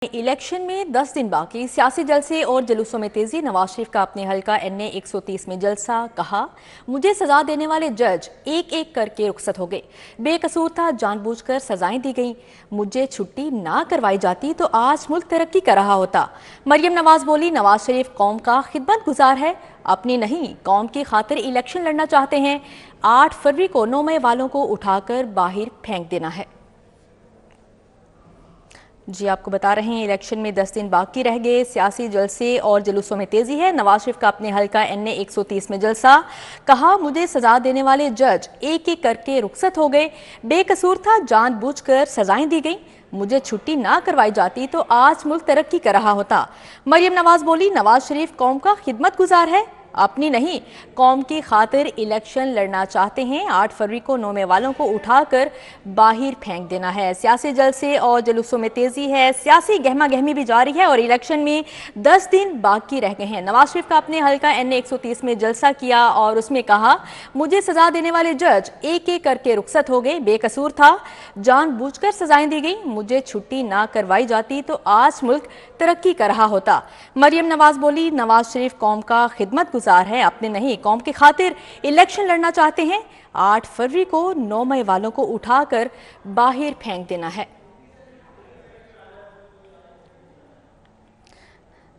Election में 10 दिन बाकी, सियासी जलसे और जुलूसों में तेजी। नवाज शरीफ का अपने हल्का NA 130 में जलसा, कहा मुझे सजा देने वाले जज एक एक करके रुखसत हो गए, बेकसूर था, जानबूझकर सजाएं दी गईं, मुझे छुट्टी ना करवाई जाती तो आज मुल्क तरक्की कर रहा होता। मरियम नवाज बोली, नवाज शरीफ कौम का खिदमत गुजार है, अपनी नहीं कौम की खातिर इलेक्शन लड़ना चाहते हैं। 8 फरवरी को 9 मई वालों को उठाकर बाहर फेंक देना है। जी आपको बता रहे हैं, इलेक्शन में 10 दिन बाकी रह गए, सियासी जलसे और जुलूसों में तेजी है। नवाज शरीफ का अपने हल्का NA 130 में जलसा, कहा मुझे सजा देने वाले जज एक एक करके रुखसत हो गए, बेकसूर था, जानबूझकर सजाएं दी गईं, मुझे छुट्टी ना करवाई जाती तो आज मुल्क तरक्की कर रहा होता। मरियम नवाज बोली, नवाज शरीफ कौम का खिदमत गुजार है, अपनी नहीं कौम की खातिर इलेक्शन लड़ना चाहते हैं। 8 फरवरी को 9 मई वालों को उठाकर बाहर फेंक देना है। सियासी जलसे और जुलूसों में तेजी है, सियासी गहमा गहमी भी जारी है और इलेक्शन में 10 दिन बाकी रह गए हैं। नवाज शरीफ का अपने हल्का NA 130 में जलसा किया और उसमें कहा मुझे सजा देने वाले जज एक एक करके रुखसत हो गए, बेकसूर था, जानबूझकर सजाएं दी गई, मुझे छुट्टी ना करवाई जाती तो आज मुल्क तरक्की कर रहा होता। मरियम नवाज बोली, नवाज शरीफ कौम का खिदमत गुजार है, अपने नहीं कौम की खातिर इलेक्शन लड़ना चाहते हैं। 8 फरवरी को 9 मई वालों को उठाकर बाहर फेंक देना है।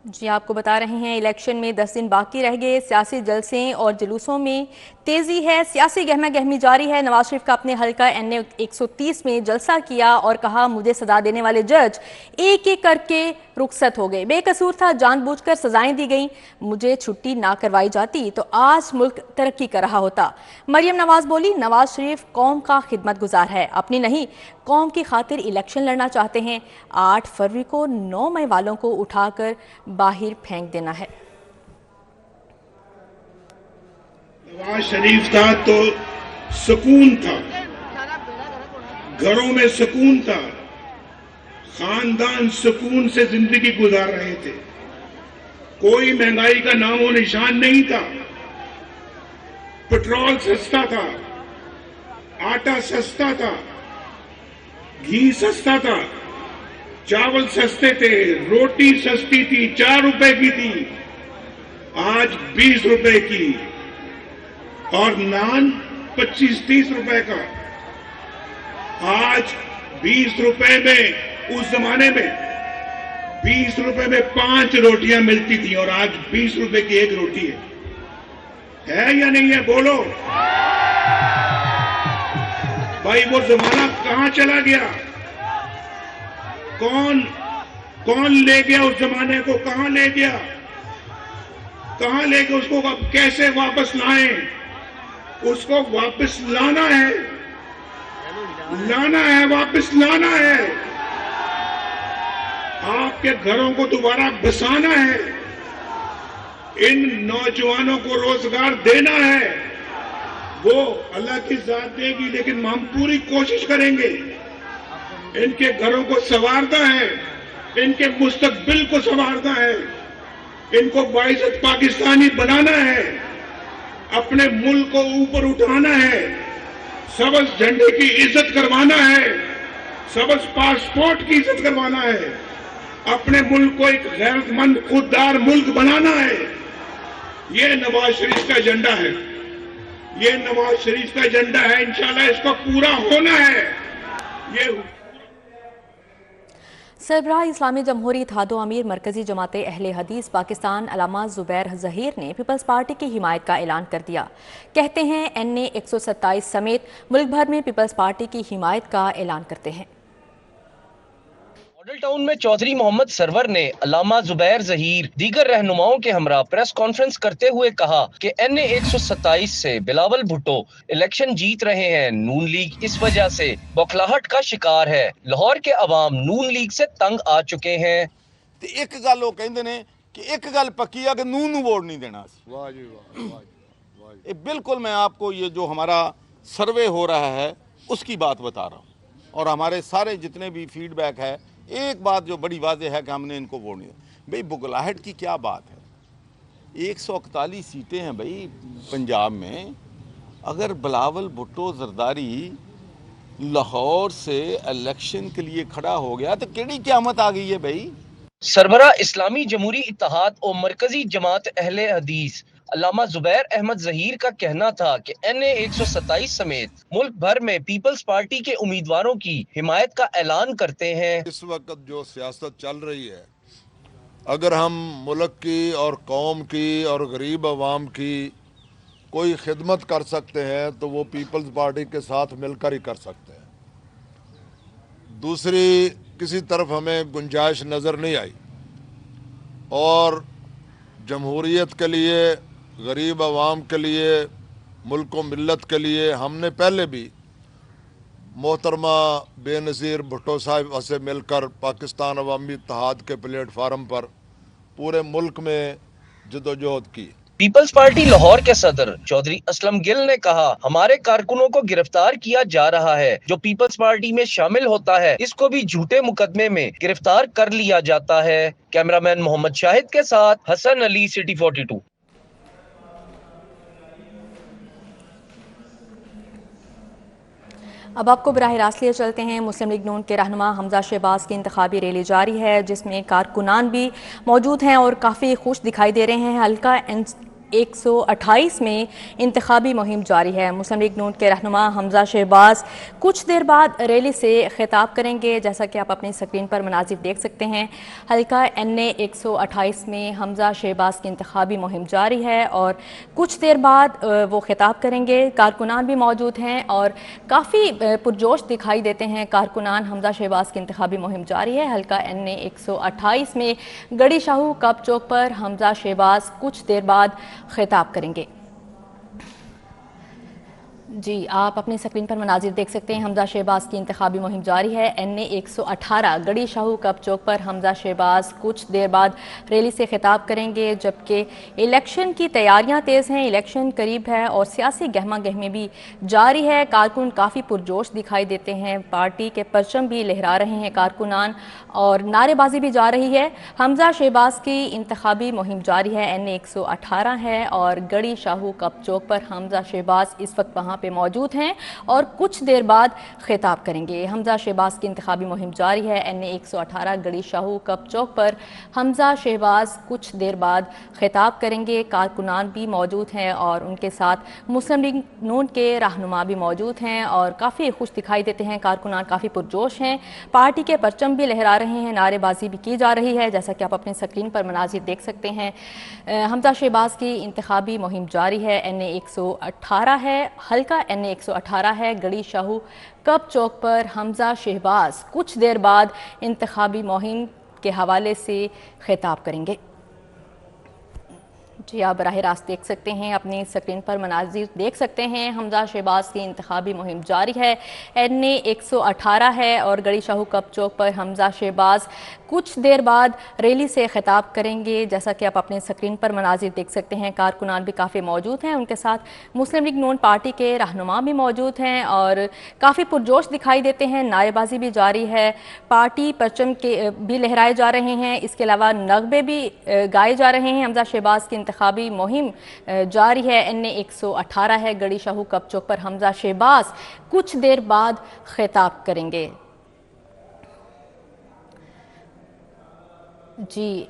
जी आपको बता रहे हैं, इलेक्शन में 10 दिन बाकी रह गए, सियासी जलसे और जुलूसों में तेजी है, सियासी गहमा गहमी जारी है। नवाज शरीफ का अपने हल्का NA 130 में जलसा किया और कहा मुझे सजा देने वाले जज एक एक करके रुखसत हो गए, बेकसूर था, जानबूझकर सजाएं दी गईं, मुझे छुट्टी ना करवाई जाती तो आज मुल्क तरक्की कर रहा होता। मरियम नवाज बोली, नवाज शरीफ कौम का खिदमत गुजार है, अपनी नहीं कौम की खातिर इलेक्शन लड़ना चाहते हैं। 8 फरवरी को 9 मई वालों को उठाकर बाहर फेंक देना है। नवाज शरीफ था तो सुकून था, घरों में सुकून था, खानदान सुकून से जिंदगी गुजार रहे थे, कोई महंगाई का नामो निशान नहीं था, पेट्रोल सस्ता था, आटा सस्ता था, घी सस्ता था, चावल सस्ते थे, रोटी सस्ती थी, 4 रुपए की थी, आज 20 रुपए की, और नान 25-30 रुपए का। आज 20 रुपए में, उस जमाने में 20 रुपए में 5 रोटियां मिलती थी और आज 20 रुपए की 1 रोटी है या नहीं है? बोलो भाई, वो जमाना कहां चला गया? कौन ले गया उस जमाने को? कहां ले गया? कहां ले गया उसको? अब कैसे वापस लाएं? उसको वापस लाना है, वापस लाना है, आपके घरों को दोबारा बसाना है, इन नौजवानों को रोजगार देना है। वो अल्लाह की जात देगी, लेकिन हम पूरी कोशिश करेंगे। इनके घरों को संवारना है, इनके मुस्तकबिल को संवारना है, इनको बाइज्जत पाकिस्तानी बनाना है, अपने मुल्क को ऊपर उठाना है, सबज झंडे की इज्जत करवाना है, सबज पासपोर्ट की इज्जत करवाना है, अपने मुल्क को एक गैरतमंद खुददार मुल्क बनाना है। ये नवाज शरीफ का एजेंडा है, ये नवाज शरीफ का एजेंडा है, इंशाल्लाह इसको पूरा होना है। ये सरबराह इस्लामी जमहूरी इत्तेहादो अमीर मरकजी जमाते अहले हदीस पाकिस्तान अल्लामा ज़ुबैर ज़हीर ने पीपल्स पार्टी की हिमायत का ऐलान कर दिया। कहते हैं NA 127 समेत मुल्क भर में पीपल्स पार्टी की हिमायत का ऐलान करते हैं। मॉडल टाउन में चौधरी मोहम्मद सरवर ने अल्लामा ज़ुबैर ज़हीर दीगर रहनुमाओं के हमरा प्रेस कॉन्फ्रेंस करते हुए कहा कि NA 127 से बिलावल भुट्टो इलेक्शन जीत रहे हैं। नून लीग इस वजह से बौखलाहट का शिकार है। लाहौर के अवाम नून लीग से तंग आ चुके हैं। एक गल वो कहते हैं कि एक गल पक्की है कि नून वोट नहीं देना। वाह जी वाह। बिल्कुल मैं आपको ये जो हमारा सर्वे हो रहा है उसकी बात बता रहा हूँ, और हमारे सारे जितने भी फीडबैक है, एक बात जो बड़ी वाज़ेह है कि हमने इनको वोट नहीं दिया। भाई बुगलाहट की क्या बात है? 141 सीटें हैं भाई पंजाब में। अगर बिलावल भुट्टो जरदारी लाहौर से इलेक्शन के लिए खड़ा हो गया तो केड़ी क़यामत आ गई है भाई। सरबरा इस्लामी जमहूरी इत्तेहाद और मरकजी जमात अहले हदीस अल्लामा जुबैर अहमद जहीर का कहना था कि NA 127 समेत मुल्क भर में पीपल्स पार्टी के उम्मीदवारों की हिमायत का ऐलान करते हैं। इस वक्त जो सियासत चल रही है, अगर हम मुल्क की और कौम की और गरीब अवाम की कोई खिदमत कर सकते हैं तो वो पीपल्स पार्टी के साथ मिलकर ही कर सकते हैं। दूसरी किसी तरफ हमें गुंजाइश नज़र नहीं आई और जमहूरियत के लिए, गरीब अवाम के लिए, मुल्क व मिल्लत के लिए हमने पहले भी मोहतरमा बेनज़ीर भुट्टो साहब से मिलकर पाकिस्तान अवामी इत्तेहाद के प्लेटफार्म पर पूरे मुल्क में जदोजहद की। पीपल्स पार्टी लाहौर के सदर चौधरी असलम गिल ने कहा, हमारे कारकुनों को गिरफ्तार किया जा रहा है। जो पीपल्स पार्टी में शामिल होता है इसको भी झूठे मुकदमे में गिरफ्तार कर लिया जाता है। कैमरामैन मोहम्मद शाहिद के साथ हसन अली, सिटी 42। अब आपको बराह रास्त लिए चलते हैं। मुस्लिम लीग नून के रहनुमा हमजा शहबाज की इंतखाबी रैली जारी है, जिसमें कारकुनान भी मौजूद हैं और काफ़ी खुश दिखाई दे रहे हैं। हल्का 128 में इंतखाबी मुहिम जारी है। मुस्लिम लीग नून के रहनुमा हमजा शहबाज कुछ देर बाद रैली से खिताब करेंगे, जैसा कि आप अपनी स्क्रीन पर मनाजिर देख सकते हैं। हल्का NA 128 में हमजा शहबाज की इंतखाबी मुहिम जारी है और कुछ देर बाद वो खिताब करेंगे। कारकुनान भी मौजूद हैं और काफ़ी पुरजोश दिखाई देते हैं कारकुनान। हमजा शहबाज की इंतखाबी मुहिम जारी है। हल्का NA 128 में गड़ी शाहू कप चौक पर हमजा शहबाज कुछ देर बाद खिताब करेंगे। जी, आप अपनी स्क्रीन पर मनाजिर देख सकते हैं। हमजा शहबाज की इंतखाबी मुहिम जारी है। NA 118 गड़ी शाहू कप चौक पर हमजा शहबाज कुछ देर बाद रैली से खिताब करेंगे, जबकि इलेक्शन की तैयारियां तेज़ हैं। इलेक्शन करीब है और सियासी गहमा गहमी भी जारी है। कारकुन काफ़ी पुरजोश दिखाई देते हैं। पार्टी के परचम भी लहरा रहे हैं कारकुनान और नारेबाजी भी जा रही है। हमजा शहबाज की इंतखाबी मुहिम जारी है। NA 118 है और गड़ी शाहू कप चौक पर हमजा शहबाज इस वक्त वहाँ पे मौजूद हैं और कुछ देर बाद खिताब करेंगे। हमजा शहबाज की इंतखाबी मुहिम जारी है। NA 118 गड़ी शाहू कप चौक पर हमजा शहबाज कुछ देर बाद खिताब करेंगे। कारकुनान भी मौजूद हैं और उनके साथ मुस्लिम लीग नून के रहनुमा भी मौजूद हैं और काफ़ी खुश दिखाई देते हैं। कारकुनान काफ़ी पुरजोश हैं। पार्टी के परचम भी लहरा रहे हैं, नारेबाजी भी की जा रही है, जैसा कि आप अपनी स्क्रीन पर मनाजिर देख सकते हैं। हमजा शहबाज की इंतखाबी मुहिम जारी है। NA 118 है। हल्का NA 118 है। गड़ी शाहू कप चौक पर हमजा शहबाज कुछ देर बाद इंतखाबी मुहिम के हवाले से खिताब करेंगे। जी, आप बराह रास्त देख सकते हैं, अपनी स्क्रीन पर मनाजिर देख सकते हैं। हमजा शहबाज की इंतखाबी मुहिम जारी है। NA 118 है और गड़ी शाहू कप चौक पर हमजा शहबाज कुछ देर बाद रैली से खिताब करेंगे, जैसा कि आप अपनी स्क्रीन पर मनाजिर देख सकते हैं। कारकुनान भी काफ़ी मौजूद हैं, उनके साथ मुस्लिम लीग नून पार्टी के रहनुमा भी मौजूद हैं और काफ़ी पुरजोश दिखाई देते हैं। नारेबाजी भी जारी है। पार्टी परचम के भी लहराए जा रहे हैं। इसके अलावा नगमे भी गाए जा रहे हैं। हमजा शहबाज की इंतखाबी मुहिम जारी है। NA 118 है। गड़ी शाहू कप चौक पर हमजा शहबाज कुछ देर बाद खिताब करेंगे। जी,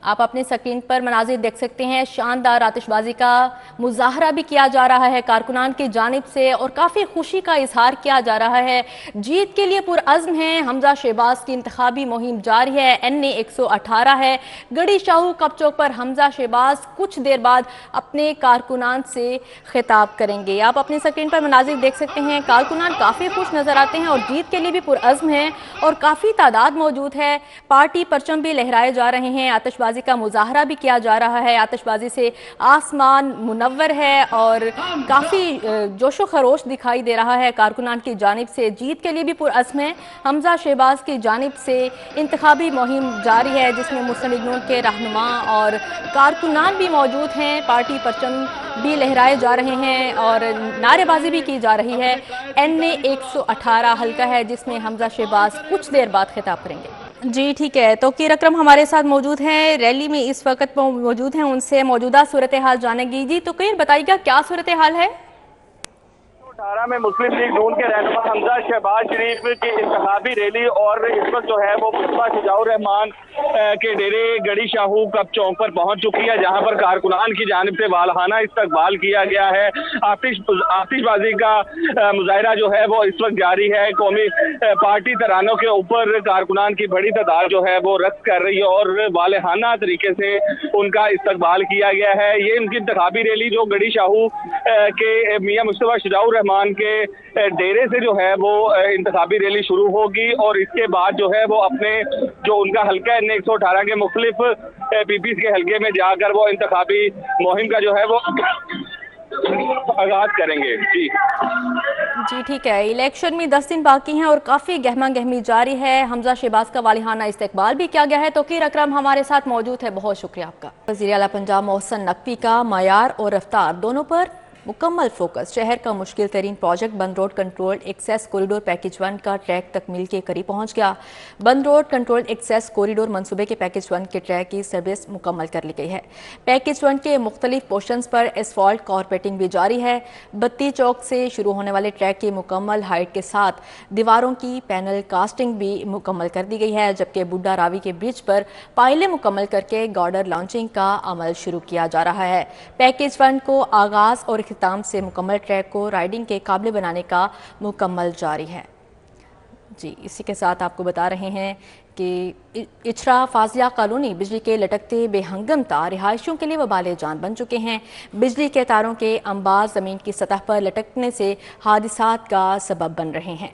आप अपने स्क्रीन पर मनाजिर देख सकते हैं। शानदार आतिशबाजी का मुजाहरा भी किया जा रहा है कारकुनान की जानिब से और काफ़ी खुशी का इजहार किया जा रहा है। जीत के लिए पुरअज़्म हैं। हमजा शहबाज की इंतखाबी मुहिम जारी है। NA 118 है। गड़ी शाहू कप चौक पर हमजा शहबाज कुछ देर बाद अपने कारकुनान से खिताब करेंगे। आप अपनी स्क्रीन पर मनाजिर देख सकते हैं। कारकुनान काफ़ी खुश नज़र आते हैं और जीत के लिए भी पुरअज़्म हैं और काफ़ी तादाद मौजूद है। पार्टी परचम भी लहराए जा रहे हैं। आतिशबाजी का मुजाहरा भी किया जा रहा है। आतिशबाजी से आसमान मुनव्वर है और काफ़ी जोशो खरोश दिखाई दे रहा है कारकुनान की जानिब से। जीत के लिए भी पुरअज़्म है। हमजा शहबाज की जानिब से इंतखाबी मुहिम जारी है, जिसमें मुस्लिम लीग नून के रहनुमा और कारकुनान भी मौजूद हैं। पार्टी परचम भी लहराए जा रहे हैं और नारेबाजी भी की जा रही है। NA 118 हल्का है, जिसमें हमजा शहबाज कुछ देर बाद खिताब करेंगे। जी, ठीक है। तो कीर अकरम हमारे साथ मौजूद हैं, रैली में इस वक्त मौजूद हैं, उनसे मौजूदा सूरत हाल जानेंगी। जी, तो कीर बताइएगा क्या सूरत हाल है? 18 में मुस्लिम लीग नून के रहनुमा हमजा शहबाज शरीफ की इंतखाबी रैली और इस वक्त जो है वो मुस्तफा शुजाउर रहमान के डेरे गढ़ी शाहू कप चौक पर पहुंच चुकी है, जहां पर कारकुनान की जानिब से वालहाना इस्तकबाल किया गया है। आतिशबाजी का मुजाहरा जो है वो इस वक्त जारी है। कौमी पार्टी तरानों के ऊपर कारकुनान की बड़ी तादाद जो है वो रक्स कर रही है और वालहाना तरीके से उनका इस्तकबाल किया गया है। ये उनकी इंतखाबी रैली जो गढ़ी शाहू के मियां मुस्तफा शुजाउर रहमान के डेरे से जो है वो इंतखाबी रैली शुरू होगी और इसके बाद जो है वो अपने जो उनका हल्का है 118 के मुख्तलिफ पीपीज के हल्के में जाकर वो इंतखाबी मुहिम का जो है वो आगाज करेंगे। जी ठीक है, इलेक्शन में 10 दिन बाकी हैं और काफ़ी गहमा गहमी जारी है। हमजा शहबाज का वालिहाना इस्तकबाल भी किया गया है। तौकीर अकरम हमारे साथ मौजूद है, बहुत शुक्रिया आपका। वज़ीर आला पंजाब मोहसिन नकवी का मयार और रफ्तार दोनों पर मुकम्मल फोकस। शहर का मुश्किल तरीन प्रोजेक्ट बंद road control access corridor package 1 का ट्रैक तकमील के करीब पहुंच गया। बंद रोड कंट्रोल एक्सेस कॉरिडोर मंसूबे के पैकेज 1 के ट्रैक की सर्विस मुकम्मल कर ली गई है। पैकेज 1 के मुख्तलिफ पोर्शंस पर एसफॉल्ट कारपेटिंग भी जारी है। बत्ती चौक से शुरू होने वाले ट्रैक की मुकम्मल हाइट के साथ दीवारों की पैनल कास्टिंग भी मुकम्मल कर दी गई है, जबकि बुड्ढा रावी के ब्रिज पर पाइलें मुकम्मल करके गार्डर लॉन्चिंग का अमल शुरू किया जा रहा है। पैकेज 1 को आगाज और इख्तिताम से मुकम्मल ट्रैक को राइडिंग के काबिल बनाने का मुकम्मल जारी है। जी इसी के साथ आपको बता रहे हैं कि इचरा फाजिया कॉलोनी बिजली के लटकते बेहंगम तार रिहायशियों के लिए वबाले जान बन चुके हैं। बिजली के तारों के अंबार ज़मीन की सतह पर लटकने से हादिसात का सबब बन रहे हैं।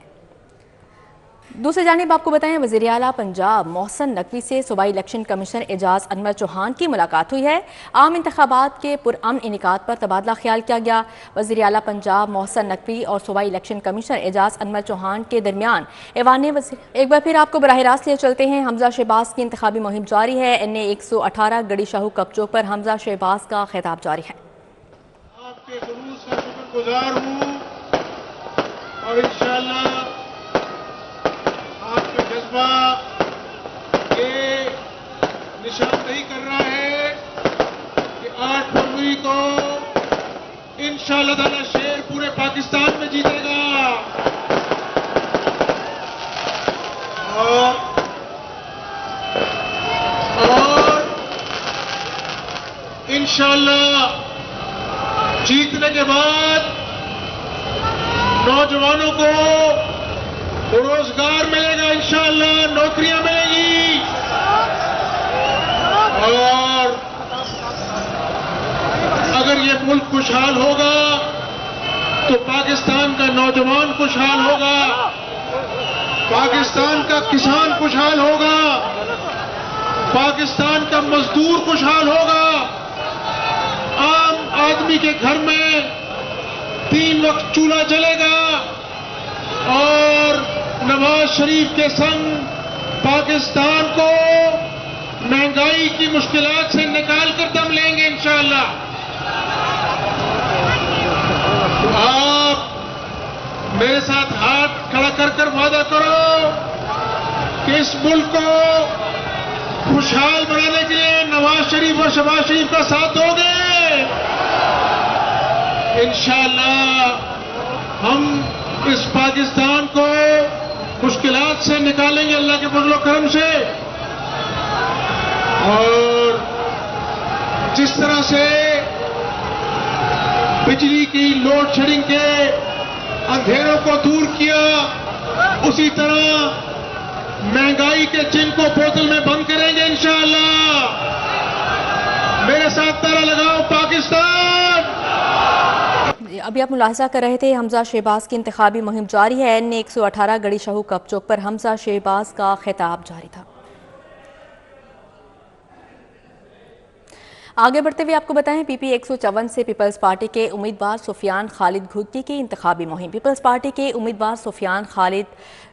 दूसरी जानिब आपको बताएं, वज़ीर आला पंजाब मोहसिन नकवी से सूबाई इलेक्शन कमिश्नर एजाज अनवर चौहान की मुलाकात हुई है। आम इंतखाबात के पुरअमन इनेकाद पर तबादला ख्याल किया गया। वज़ीर आला पंजाब मोहसिन नकवी और सूबाई इलेक्शन कमिश्नर एजाज अनवर चौहान के दरमियान ऐवान वज़ीर। एक बार फिर आपको बराह रास्त लिए चलते हैं। हमजा शहबाज की इंतखाबी मुहिम जारी है। NA 118 गढ़ी शाहू कप चौक पर हमजा शहबाज का खिताब जारी है। आपके जुलूस का शुक्रगुजार हूँ और इंशाअल्लाह आपका जज्बा ये निशानदेही कर रहा है कि 8 फरवरी को इंशाअल्लाह ताला शेर पूरे पाकिस्तान में जीतेगा और इंशाअल्लाह जीतने के बाद नौजवानों को रोजगार मिलेगा, इंशाअल्लाह नौकरियां मिलेगी और अगर ये मुल्क खुशहाल होगा तो पाकिस्तान का नौजवान खुशहाल होगा, पाकिस्तान का किसान खुशहाल होगा, पाकिस्तान का मजदूर खुशहाल होगा। आम आदमी के घर में 3 वक्त चूल्हा जलेगा और नवाज शरीफ के संग पाकिस्तान को महंगाई की मुश्किलात से निकाल कर दम लेंगे इंशाअल्लाह। तो आप मेरे साथ हाथ खड़ा कर कर वादा करो कि इस मुल्क को खुशहाल बनाने के लिए नवाज शरीफ और शहबाज शरीफ का साथ दोगे। इंशाअल्लाह हम इस पाकिस्तान को मुश्किलात से निकालेंगे अल्लाह के फजल और करम से। और जिस तरह से बिजली की लोड शेडिंग के अंधेरों को दूर किया, उसी तरह महंगाई के चिन्ह को बोतल में बंद करेंगे इंशाअल्लाह। मेरे साथ नारा लगाओ पाकिस्तान। अभी आप मुलाहिजा कर रहे थे हमजा शहबाज की इंतखाबी मुहिम जारी है। NA 118 गढ़ी शाहू कप चौक पर हमजा शहबाज का खिताब जारी था। आगे बढ़ते हुए आपको बताएं, PP 154 से पीपल्स पार्टी के उम्मीदवार सुफियान खालिद घुर्की की इंतखाबी मुहिम। पीपल्स पार्टी के उम्मीदवार सुफियान खालिद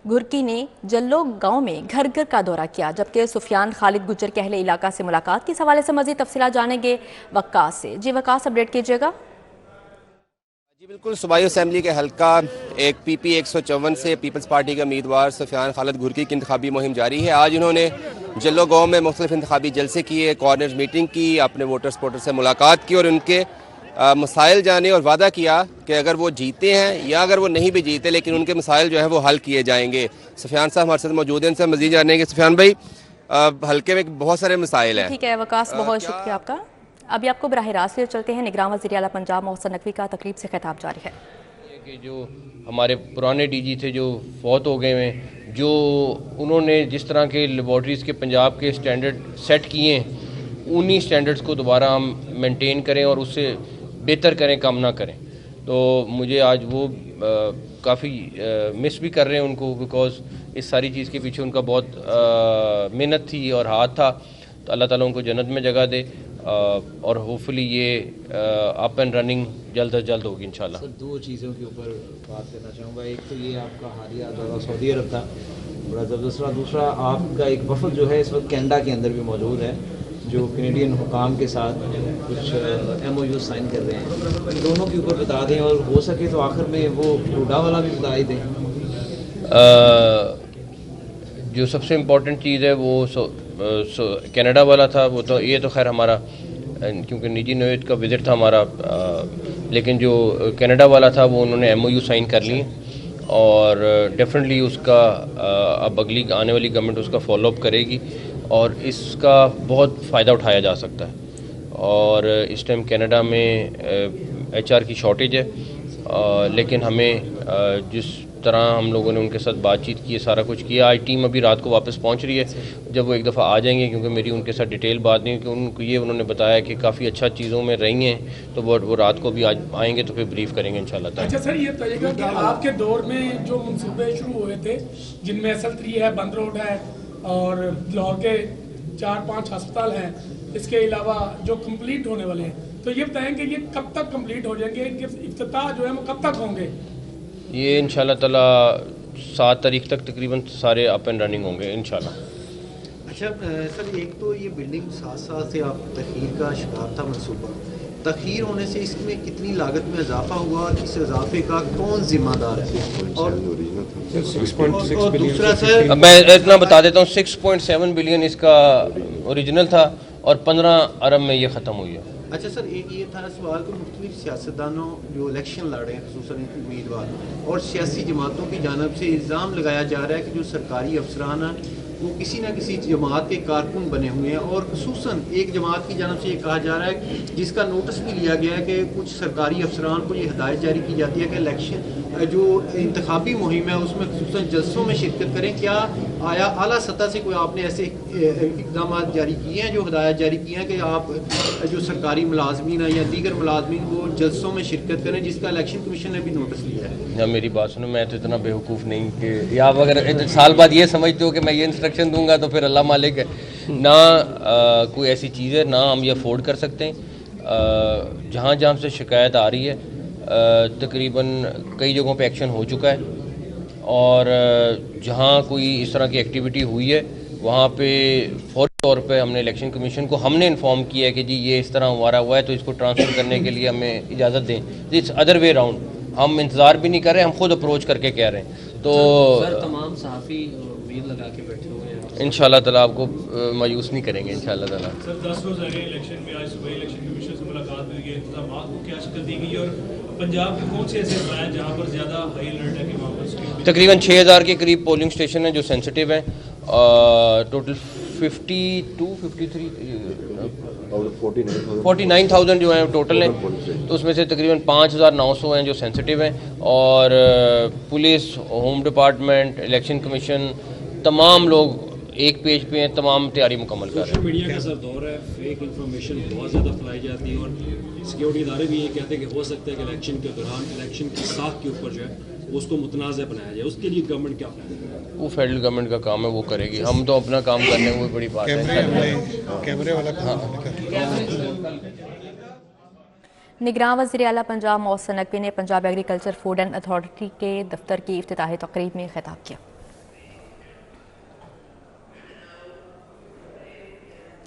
घुर्की ने जल्लो गांव में घर घर का दौरा किया, जबकि सुफियान खालिद गुज्जर के अहले इलाका से मुलाकात के हवाले से मजीद तफसीलात जानेंगे वक्कास से। जी वक्कास, अपडेट कीजिएगा। जी बिल्कुल, सूबाई असेंबली के हल्का एक PP 154 से पीपल्स पार्टी के उम्मीदवार सुफियान खालिद घुर्की की इंतखाबी मुहिम जारी है। आज इन्होंने जल्लो गांव में मुख्तलिफ इंतखाबी जलसे किए, कॉर्नर मीटिंग की, अपने वोटर सपोर्टर से मुलाकात की और उनके مسائل جانے اور وعدہ کیا کہ اگر وہ جیتے ہیں یا اگر وہ نہیں بھی جیتے لیکن ان کے مسائل جو ہیں وہ حل کیے جائیں گے. سفیان صاحب ہمارے ساتھ موجود ہیں, ان سے مزید جانیں گے. سفیان بھائی, حلقے میں بہت سارے مسائل ہیں. ٹھیک ہے وقاص, بہت شکریہ آپ کا. ابھی آپ کو براہ راست چلتے ہیں. نگراں وزیر اعلیٰ پنجاب محسن نقوی کا تقریب سے خطاب جاری ہے. کہ جو ہمارے پرانے ڈی جی تھے جو فوت ہو گئے ہیں, جو انہوں نے جس طرح کے لیبارٹریز کے پنجاب کے سٹینڈرڈ سیٹ کیے ہیں, انہی سٹینڈرڈز کو دوبارہ ہم مینٹین کریں اور اس سے بہتر کریں, کم نہ کریں. تو مجھے آج وہ کافی مس بھی کر رہے ہیں ان کو, بیکاز اس ساری چیز کے پیچھے ان کا بہت محنت تھی اور ہاتھ تھا. تو اللہ تعالیٰ ان کو جنت میں جگہ دے, اور ہوپفلی یہ اپ اینڈ رننگ جلد از جلد ہوگی انشاءاللہ. سر, دو چیزوں کے اوپر بات کرنا چاہوں گا. ایک تو یہ آپ کا حالیہ دورہ سعودی عرب تھا, بڑا زبردست. دوسرا آپ کا ایک وفد جو ہے اس وقت کینیڈا کے اندر بھی موجود ہے, جو کینیڈین حکام کے ساتھ کچھ ایم او یو سائن کر رہے ہیں. دونوں کے اوپر بتا دیں, اور ہو سکے تو آخر میں وہ ٹوڈا والا بھی بتا ہی دیں. جو سب سے امپورٹنٹ چیز ہے وہ کینیڈا والا تھا. وہ تو یہ تو خیر ہمارا کیونکہ نجی نوعیت کا وزٹ تھا ہمارا, لیکن جو کینیڈا والا تھا وہ انہوں نے ایم او یو سائن کر لی, اور ڈیفینیٹلی اس کا اب اگلی آنے والی گورنمنٹ اس کا فالو اپ کرے گی, اور اس کا بہت فائدہ اٹھایا جا سکتا ہے. اور اس ٹائم کینیڈا میں ایچ آر کی شارٹیج ہے, لیکن ہمیں جس طرح ہم لوگوں نے ان کے ساتھ بات چیت کی ہے, سارا کچھ کیا. آج ٹیم ابھی رات کو واپس پہنچ رہی ہے, جب وہ ایک دفعہ آ جائیں گے, کیونکہ میری ان کے ساتھ ڈیٹیل بات نہیں, کہ ان کو یہ انہوں نے بتایا کہ کافی اچھا چیزوں میں رہی ہیں, تو وہ رات کو بھی آج آئیں گے تو پھر بریف کریں گے انشاءاللہ تعالیٰ. اچھا سر, یہ بتائیے گا کہ آپ کے دور میں جو منصوبے شروع ہوئے تھے, جن میں SL3 ہے, بند روڈ ہے, اور لاہور کے 4-5 ہسپتال ہیں, اس کے علاوہ جو کمپلیٹ ہونے والے ہیں, تو یہ بتائیں کہ یہ کب تک کمپلیٹ ہو جائیں گے, ان کے افتتاح جو ہے وہ کب تک ہوں گے؟ یہ انشاءاللہ تعالیٰ 7 تاریخ تک تقریباً سارے اپ اینڈ رننگ ہوں گے انشاءاللہ. اچھا سر, ایک تو یہ بلڈنگ 7 سال سے آپ تخیر کا شکار تھا منصوبہ, تخیر ہونے سے اس میں کتنی لاگت میں اضافہ ہوا, اس اضافے کا کون ذمہ دار ہے؟ اور دوسرا سر, میں اتنا بتا دیتا ہوں, 6.7 بلین اس کا اوریجنل تھا, اور 15 ارب میں یہ ختم ہوئی ہے. اچھا سر, ایک یہ تھا سوال کہ مختلف سیاستدانوں جو الیکشن لڑ رہے ہیں, خصوصاً امیدوار اور سیاسی جماعتوں کی جانب سے الزام لگایا جا رہا ہے کہ جو سرکاری افسران ہیں وہ کسی نہ کسی جماعت کے کارکن بنے ہوئے ہیں, اور خصوصاً ایک جماعت کی جانب سے یہ کہا جا رہا ہے جس کا نوٹس بھی لیا گیا ہے کہ کچھ سرکاری افسران کو یہ ہدایت جاری کی جاتی ہے کہ الیکشن جو انتخابی مہم ہے اس میں خصوصاً جلسوں میں شرکت کریں. کیا آیا اعلیٰ سطح سے کوئی آپ نے ایسے اقدامات جاری کیے ہیں, جو ہدایت جاری کی ہیں کہ آپ جو سرکاری ملازمین ہیں یا دیگر ملازمین وہ جلسوں میں شرکت کریں, جس کا الیکشن کمیشن نے بھی نوٹس لیا ہے؟ میری بات سنو, میں تو اتنا بیوقوف نہیں کہ یا آپ اگر سال بعد یہ سمجھتے ہو کہ میں یہ انسٹرکشن دوں گا تو پھر اللہ مالک ہے. نہ کوئی ایسی چیز ہے, نہ ہم یہ افورڈ کر سکتے ہیں. جہاں جہاں سے شکایت آ رہی ہے تقریباً کئی جگہوں پہ ایکشن ہو چکا ہے, اور جہاں کوئی اس طرح کی ایکٹیویٹی ہوئی ہے وہاں پہ فوری طور پہ ہم نے الیکشن کمیشن کو ہم نے انفارم کیا ہے کہ جی یہ اس طرح ہمارا ہوا ہے, تو اس کو ٹرانسفر کرنے کے لیے ہمیں اجازت دیں. اٹس ادر وے راؤنڈ, ہم انتظار بھی نہیں کر رہے, ہم خود اپروچ کر کے کہہ رہے ہیں. تو تمام صحافی امید لگا کے بیٹھے ہوئے ہیں, انشاءاللہ تعالیٰ آپ کو مایوس نہیں کریں گے انشاءاللہ تعالیٰ. سر 10 روز رہ گئے الیکشن میں, آج صبح الیکشن کمیشن سے ملاقات ہوئی ہے, انتظامات کو کیا شکل دی گئی, اور پنجاب کے کون سے ایسے اضلاع ہیں جہاں پر زیادہ ہائی الرٹ ہے کہ وہاں پر تقریباً 6000 کے قریب پولنگ اسٹیشن ہیں جو سینسٹیو ہیں, ٹوٹل 49,000 جو ہیں ٹوٹل ہیں, تو اس میں سے تقریباً 5,900 ہیں جو سینسٹیو ہیں, اور police, home department, election commission, تمام لوگ ایک پیج پہ ہیں, تمام تیاری مکمل کر رہے ہیں. سوشل میڈیا کا سر دور ہے, فیک انفارمیشن بہت زیادہ پھیلائی جاتی ہے, اور سیکیورٹی ادارے بھی یہ کہتے ہیں کہ ہو سکتا ہے کہ الیکشن کے دوران الیکشن کی ساخت کے اوپر جو ہے اس کو متنازع بنایا جائے. اس کے لیے گورنمنٹ کیا پلان ہے؟ وہ فیڈرل گورنمنٹ کا کام ہے, وہ کرے گی. ہم تو اپنا کام کرنے میں بڑی بات ہے. نگراں وزیر اعلیٰ پنجاب محسن نقوی نے Punjab agriculture food and authority کے دفتر کی افتتاحی تقریب میں خطاب کیا.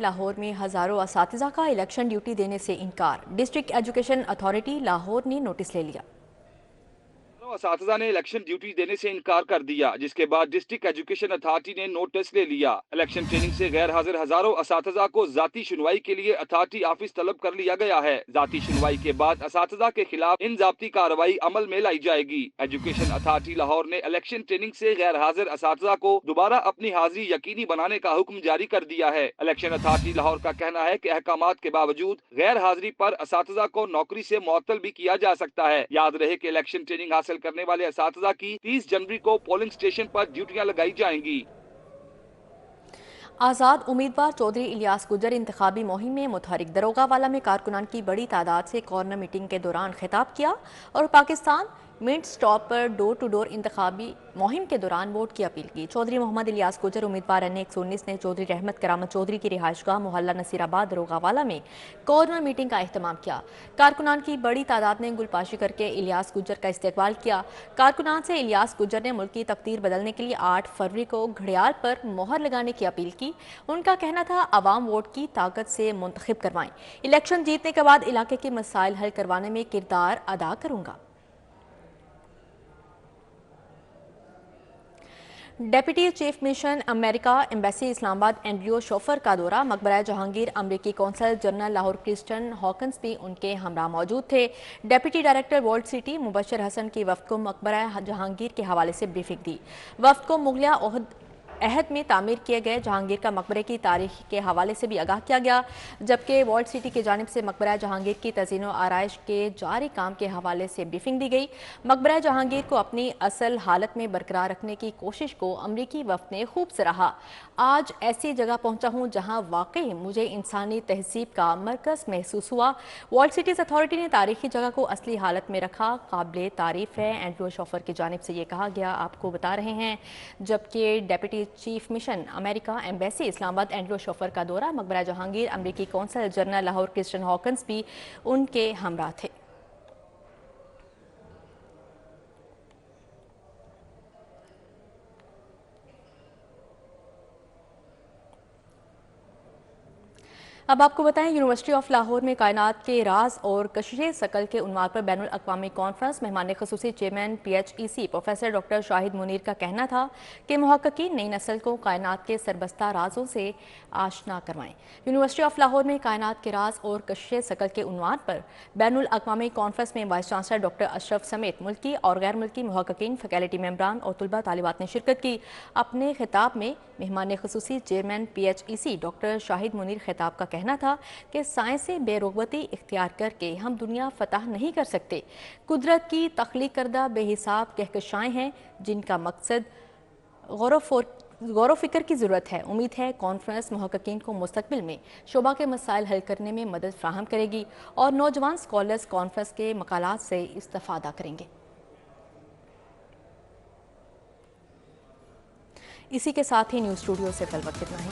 لاہور میں ہزاروں اساتذہ کا الیکشن ڈیوٹی دینے سے انکار, ڈسٹرکٹ ایجوکیشن اتھارٹی لاہور نے نوٹس لے لیا. اساتذہ نے الیکشن ڈیوٹی دینے سے انکار کر دیا، جس کے بعد ڈسٹرکٹ ایجوکیشن اتھارٹی نے نوٹس لے لیا۔ الیکشن ٹریننگ سے غیر حاضر ہزاروں اساتذہ کو ذاتی سنوائی کے لیے اتھارٹی آفس طلب کر لیا گیا ہے۔ ذاتی سنوائی کے بعد اساتذہ کے خلاف ان ضابطی کارروائی عمل میں لائی جائے گی۔ ایجوکیشن اتھارٹی لاہور نے الیکشن ٹریننگ سے غیر حاضر اساتذہ کو دوبارہ اپنی حاضری یقینی بنانے کا حکم جاری کر دیا ہے۔ الیکشن اتھارٹی لاہور کا کہنا ہے کہ احکامات کے باوجود غیر حاضری پر اساتذہ کو نوکری سے معطل بھی کیا جا سکتا ہے۔ یاد رہے کہ الیکشن ٹریننگ حاصل کرنے والے اساتذہ کی 30 جنوری کو پولنگ سٹیشن پر ڈیوٹیاں لگائی جائیں گی۔ آزاد امیدوار چودھری الیاس گجر انتخابی مہم میں متحرک دروگہ والا میں کارکنان کی بڑی تعداد سے کارنر میٹنگ کے دوران خطاب کیا اور پاکستان منٹ سٹاپ پر ڈور ٹو ڈور انتخابی مہم کے دوران ووٹ کی اپیل کی۔ چودھری محمد الیاس گجر امیدوار این 119 نے چودھری رحمت کرامت چودھری کی رہائش گاہ محلہ نصیر آباد دروگہ والا میں کارنر میٹنگ کا اہتمام کیا۔ کارکنان کی بڑی تعداد نے گل پاشی کر کے الیاس گجر کا استقبال کیا۔ کارکنان سے الیاس گجر نے ملک کی تقدیر بدلنے کے لیے 8 فروری کو گھڑیال پر مہر لگانے کی اپیل کی۔ ان کا کہنا تھا عوام ووٹ کی طاقت سے منتخب کروائیں، الیکشن جیتنے کے بعد علاقے کے مسائل حل کروانے میں کردار ادا کروں گا۔ ڈیپٹی چیف مشن امریکہ ایمبیسی اسلام آباد اینڈریو شوفر کا دورہ، مقبرہ جہانگیر امریکی قونصل جنرل لاہور کرسٹن ہاکنز بھی ان کے ہمراہ موجود تھے۔ ڈیپٹی ڈائریکٹر ورلڈ سٹی مبشر حسن کی وفد کو مقبرہ جہانگیر کے حوالے سے بریفنگ دی۔ وفد کو مغلیہ عہد میں تعمیر کیے گئے جہانگیر کا مقبرے کی تاریخ کے حوالے سے بھی آگاہ کیا گیا، جبکہ ورلڈ سٹی کی جانب سے مقبرہ جہانگیر کی تزئین و آرائش کے جاری کام کے حوالے سے بریفنگ دی گئی۔ مقبرہ جہانگیر کو اپنی اصل حالت میں برقرار رکھنے کی کوشش کو امریکی وفد نے خوب سراہا۔ آج ایسی جگہ پہنچا ہوں جہاں واقعی مجھے انسانی تہذیب کا مرکز محسوس ہوا۔ ورلڈ سٹیز اتھارٹی نے تاریخی جگہ کو اصلی حالت میں رکھا، قابل تعریف ہے، اینڈریو شوفر کی جانب سے یہ کہا گیا، آپ کو بتا رہے ہیں۔ جبکہ ڈیپٹی چیف مشن امریکہ ایمبیسی اسلام آباد اینڈریو شوفر کا دورہ، مقبرہ جہانگیر امریکی قونصل جنرل لاہور کرسٹن ہاکنز بھی ان کے ہمراہ تھے۔ اب آپ کو بتائیں، یونیورسٹی آف لاہور میں کائنات کے راز اور کشش ثقل کے عنوان پر بین الاقوامی کانفرنس، مہمان خصوصی چیئرمین PHEC پروفیسر ڈاکٹر شاہد منیر کا کہنا تھا کہ محققین نئی نسل کو کائنات کے سربستہ رازوں سے آشنا کروائیں۔ یونیورسٹی آف لاہور میں کائنات کے راز اور کشش ثقل کے عنوان پر بین الاقوامی کانفرنس میں وائس چانسلر ڈاکٹر اشرف سمیت ملکی اور غیر ملکی محققین، فیکلٹی ممبران اور طلباء طالبات نے شرکت کی۔ اپنے خطاب میں مہمان خصوصی چیئرمین PHEC ڈاکٹر شاہد منیر خطاب کا کہنا تھا کہ سائنس سے بے رغبتی اختیار کر کے ہم دنیا فتح نہیں کر سکتے۔ قدرت کی تخلیق کردہ بے حساب کہکشائیں ہیں جن کا مقصد غور و فکر کی ضرورت ہے۔ امید ہے کانفرنس محققین کو مستقبل میں شعبہ کے مسائل حل کرنے میں مدد فراہم کرے گی اور نوجوان اسکالرز کانفرنس کے مقالات سے استفادہ کریں گے۔ اسی کے ساتھ ہی نیوز اسٹوڈیو سے فی الوقت اتنا ہی۔